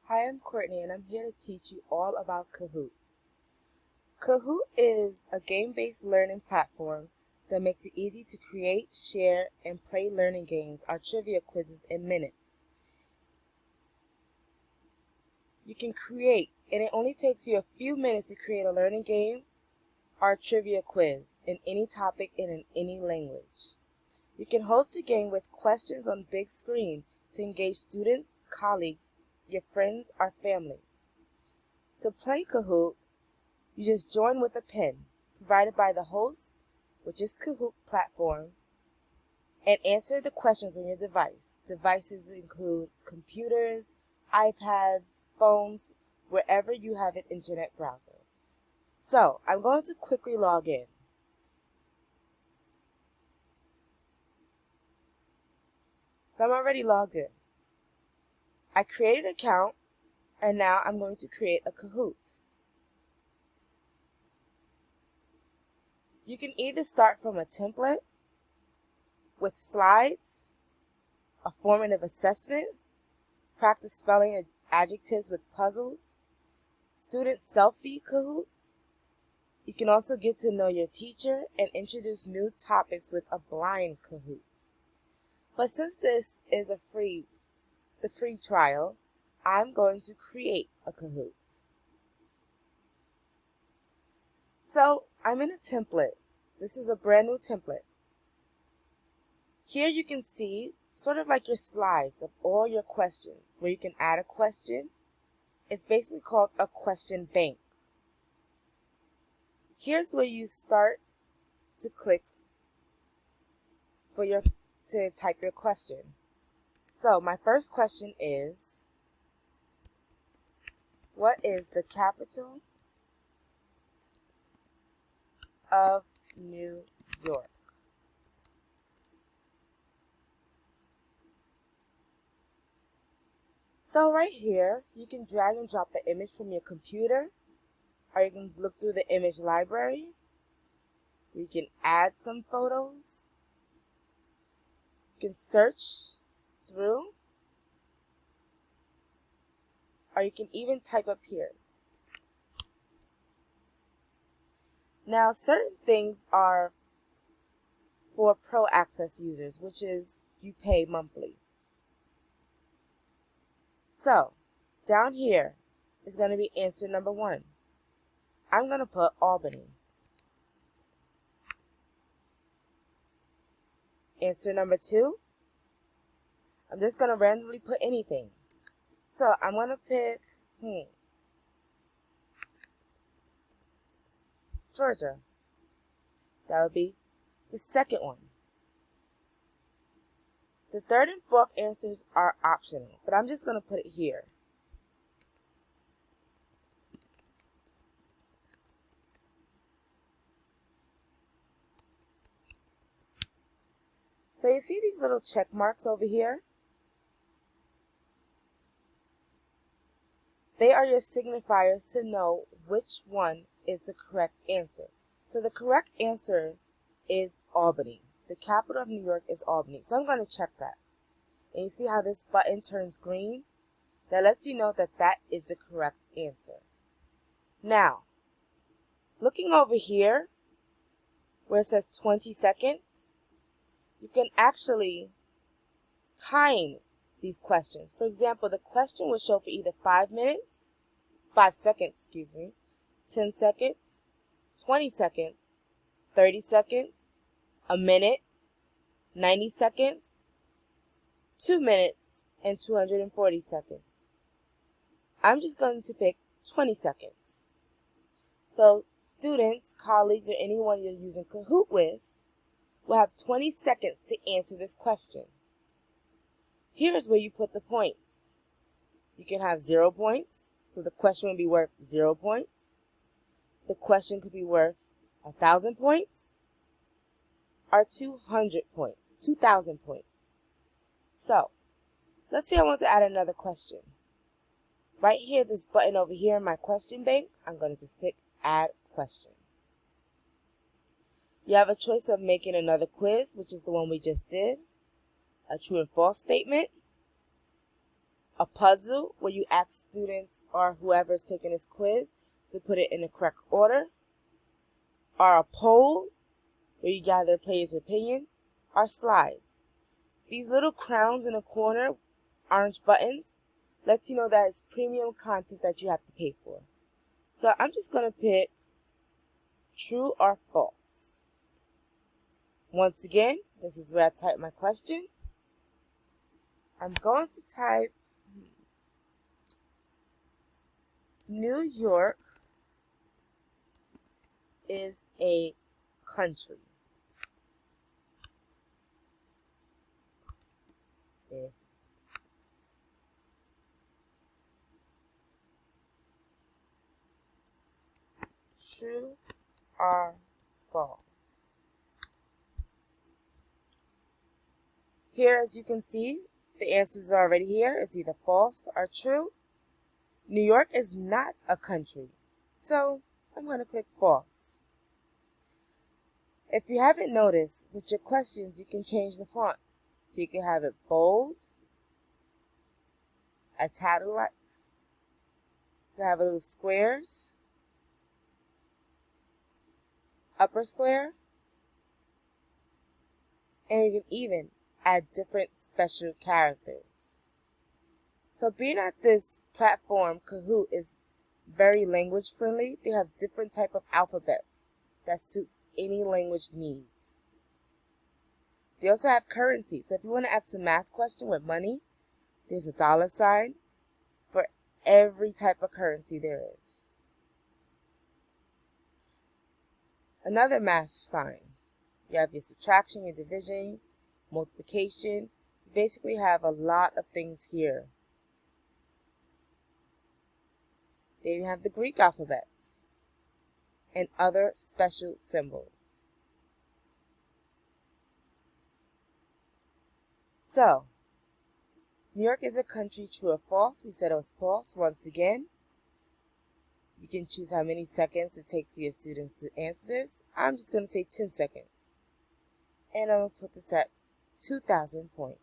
Hi, I'm Courtney and I'm here to teach you all about Kahoot. Kahoot is a game-based learning platform that makes it easy to create, share, and play learning games or trivia quizzes in minutes. You can create, and it only takes you a few minutes to create a learning game or trivia quiz in any topic and in any language. You can host a game with questions on big screen to engage students, colleagues, your friends, or family. To play Kahoot, you just join with a pin provided by the host, which is Kahoot platform, and answer the questions on your device. Devices include computers, iPads, phones, wherever you have an internet browser. So I'm going to quickly log in. So I'm already logged in. I created an account, and now I'm going to create a Kahoot. You can either start from a template with slides, a formative assessment, practice spelling adjectives with puzzles, student selfie Kahoots. You can also get to know your teacher and introduce new topics with a blind Kahoot. But since this is the free trial, I'm going to create a Kahoot. So I'm in a template. This is a brand new template. Here you can see sort of like your slides of all your questions where you can add a question. It's basically called a question bank. Here's where you start to click to type your question. So my first question is, what is the capital of New York? So right here, you can drag and drop the image from your computer, or you can look through the image library. You can add some photos. You can search through, or you can even type up here. Now, certain things are for Pro Access users, which is you pay monthly. So, down here is going to be answer number 1. I'm going to put Albany. Answer number 2, I'm just going to randomly put anything. So, I'm going to pick, Georgia. That would be the second one. The third and fourth answers are optional, but I'm just going to put it here. So you see these little check marks over here? They are your signifiers to know which one is the correct answer. So the correct answer is Albany. The capital of New York is Albany. So I'm going to check that. And you see how this button turns green? That lets you know that that is the correct answer. Now, looking over here, where it says 20 seconds, you can actually time these questions. For example, the question will show for either 5 seconds, 10 seconds, 20 seconds, 30 seconds, a minute, 90 seconds, 2 minutes, and 240 seconds. I'm just going to pick 20 seconds. So students, colleagues, or anyone you're using Kahoot with will have 20 seconds to answer this question. Here's where you put the points. You can have 0 points, so the question will be worth 0 points. The question could be worth 1,000 points or 200 points, 2,000 points. So, let's say I want to add another question. Right here, this button over here in my question bank, I'm going to just pick Add Question. You have a choice of making another quiz, which is the one we just did, a true and false statement, a puzzle where you ask students or whoever's taking this quiz to put it in the correct order, or a poll where you gather players' opinion, or slides. These little crowns in the corner, orange buttons, lets you know that it's premium content that you have to pay for. So I'm just going to pick true or false. Once again, this is where I type my question. I'm going to type New York is a country. Yeah. True or false? Here, as you can see, the answers are already here. It's either false or true. New York is not a country, so I'm going to click false. If you haven't noticed, with your questions, you can change the font. So you can have it bold, italicized, you can have a little squares, upper square, and you can even add different special characters. So being at this platform, Kahoot is very language friendly. They have different type of alphabets that suits any language needs. They also have currency. So if you want to ask a math question with money, there's a $sign for every type of currency there is. Another math sign. You have your subtraction, your division, multiplication. You basically have a lot of things here. They even have the Greek alphabets and other special symbols. So, New York is a country, true or false? We said it was false. Once again, you can choose how many seconds it takes for your students to answer this. I'm just going to say 10 seconds. And I'm going to put this at 2,000 points.